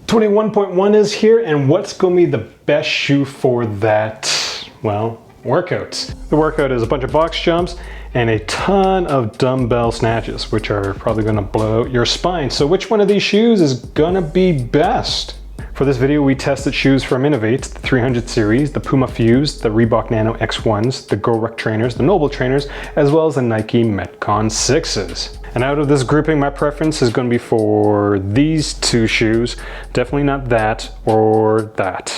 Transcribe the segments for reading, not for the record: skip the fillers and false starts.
21.1 is here, and what's going to be the best shoe for that, well, workout? The workout is a bunch of box jumps and a ton of dumbbell snatches, which are probably going to blow out your spine. So which one of these shoes is going to be best? For this video, we tested shoes from Inov-8, the 300 series, the Puma Fuse, the Reebok Nano X1s, the GoRuck Trainers, the NoBull Trainers, as well as the Nike Metcon 6s. And out of this grouping, my preference is going to be for these two shoes. Definitely not that or that,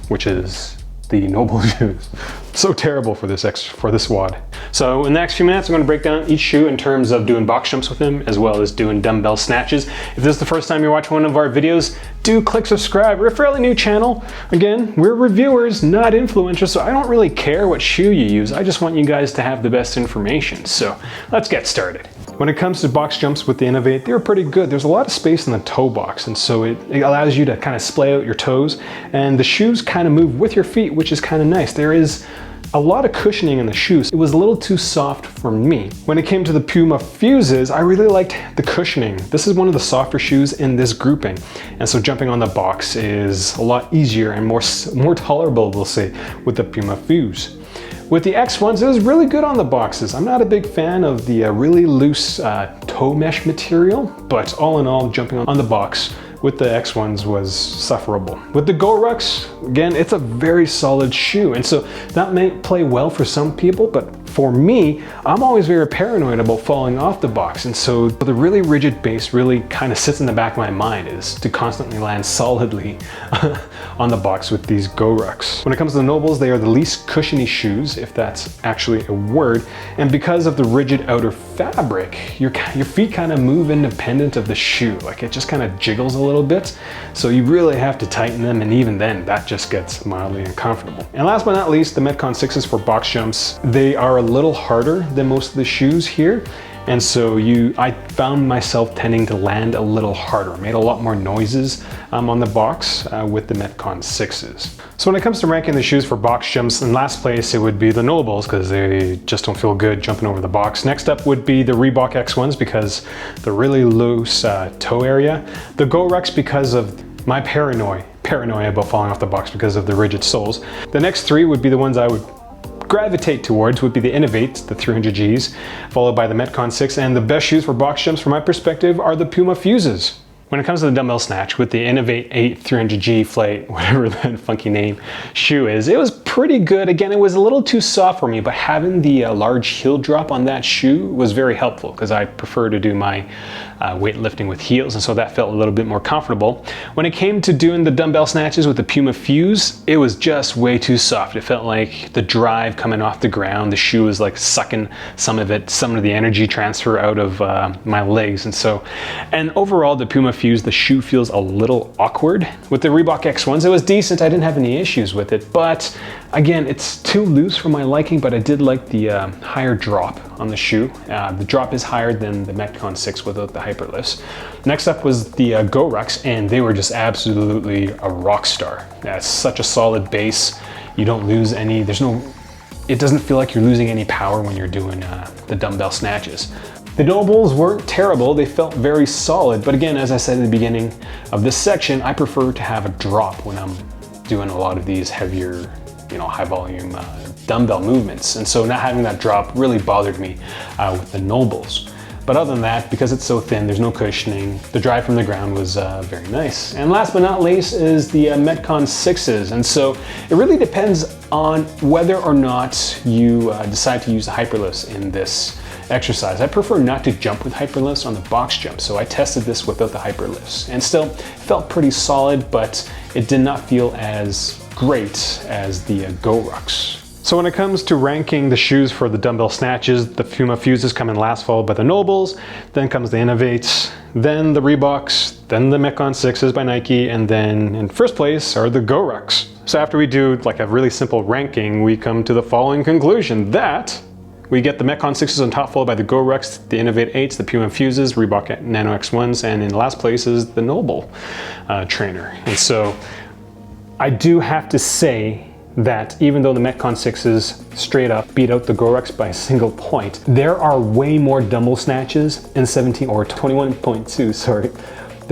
which is the NoBull shoes. So terrible for this WOD. So in the next few minutes, I'm going to break down each shoe in terms of doing box jumps with them, as well as doing dumbbell snatches. If this is the first time you're watching one of our videos, do click subscribe. We're a fairly new channel. Again, we're reviewers, not influencers, so I don't really care what shoe you use. I just want you guys to have the best information. So let's get started. When it comes to box jumps with the Inov-8, they're pretty good. There's a lot of space in the toe box, and so it allows you to kind of splay out your toes, and the shoes kind of move with your feet, which is kind of nice. There is a lot of cushioning in the shoes. It was a little too soft for me. When it came to the Puma Fuses, I really liked the cushioning. This is one of the softer shoes in this grouping, and so jumping on the box is a lot easier and more tolerable, we'll say, with the Puma Fuse. With the X1s, it was really good on the boxes. I'm not a big fan of the really loose toe mesh material, but all in all, jumping on the box with the X1s was sufferable. With the GoRucks, again, it's a very solid shoe, and so that may play well for some people, but for me, I'm always very paranoid about falling off the box, and so the really rigid base really kind of sits in the back of my mind, is to constantly land solidly on the box with these GoRucks. When it comes to the NoBulls, they are the least cushiony shoes, if that's actually a word, and because of the rigid outer fabric, your feet kind of move independent of the shoe. Like, it just kind of jiggles a little bit, so you really have to tighten them, and even then, that just gets mildly uncomfortable. And last but not least, the Metcon 6s for box jumps. They are a little harder than most of the shoes here, and so I found myself tending to land a little harder. Made a lot more noises on the box with the Metcon 6s. So when it comes to ranking the shoes for box jumps, in last place it would be the NoBulls, because they just don't feel good jumping over the box. Next up would be the Reebok X1s, because the really loose toe area. The GoRucks, because of my paranoia about falling off the box because of the rigid soles. The next three would be the ones I would gravitate towards, would be the Inov-8, the 300Gs, followed by the Metcon 6, and the best shoes for box jumps from my perspective are the Puma Fuses. When it comes to the dumbbell snatch, with the Inov-8 300G Flight, whatever that funky name shoe is, it was pretty good. Again, it was a little too soft for me, but having the large heel drop on that shoe was very helpful, because I prefer to do my weightlifting with heels, and so that felt a little bit more comfortable. When it came to doing the dumbbell snatches with the Puma Fuse, it was just way too soft. It felt like the drive coming off the ground, the shoe was like sucking some of the energy transfer out of my legs, and overall the Puma Fuse, the shoe feels a little awkward. With the Reebok X1s, it was decent. I didn't have any issues with it, but again, it's too loose for my liking, but I did like the higher drop on the shoe. The drop is higher than the Metcon 6 without the hyperlifts. Next up was the GoRucks, and they were just absolutely a rock star. It's such a solid base. You don't lose any, it doesn't feel like you're losing any power when you're doing the dumbbell snatches. The NoBulls weren't terrible, they felt very solid, but again, as I said in the beginning of this section, I prefer to have a drop when I'm doing a lot of these heavier, high volume dumbbell movements, and so not having that drop really bothered me with the NoBulls. But other than that, because it's so thin, there's no cushioning, the drive from the ground was very nice. And last but not least is the Metcon 6s, and so it really depends on whether or not you decide to use the hyperlifts in this exercise. I prefer not to jump with hyperlifts on the box jump, so I tested this without the hyperlifts, and still it felt pretty solid, but it did not feel as great as the GoRucks. So when it comes to ranking the shoes for the dumbbell snatches, the Puma Fuses come in last, followed by the NoBulls, then comes the Inov-8s, then the Reeboks, then the Metcon 6s by Nike, and then in first place are the GoRucks. So after we do like a really simple ranking, we come to the following conclusion, that we get the Metcon 6s on top, followed by the GoRucks, the Inov-8 8s, the Puma Fuses, Reebok Nano X1s, and in last place is the NoBull Trainer. And so I do have to say that even though the Metcon 6s straight up beat out the GoRucks by a single point, there are way more dumbbell snatches in 17 or 21.2, sorry,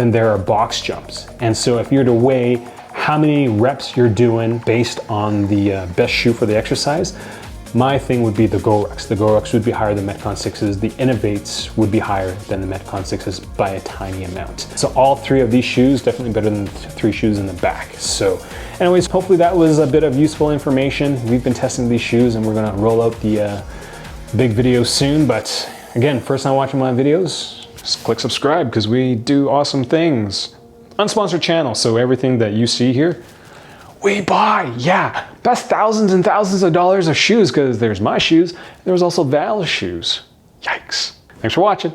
than there are box jumps. And so if you're to weigh how many reps you're doing based on the best shoe for the exercise, my thing would be the GoRucks. The GoRucks would be higher than Metcon 6s. The Inov-8s would be higher than the Metcon 6s by a tiny amount. So all three of these shoes, definitely better than the three shoes in the back. So anyways, hopefully that was a bit of useful information. We've been testing these shoes and we're gonna roll out the big video soon. But again, first time watching my videos, just click subscribe because we do awesome things. Unsponsored channel, so everything that you see here, we buy. Yeah, that's thousands and thousands of dollars of shoes because there's my shoes. There's also Val's shoes. Yikes. Thanks for watching.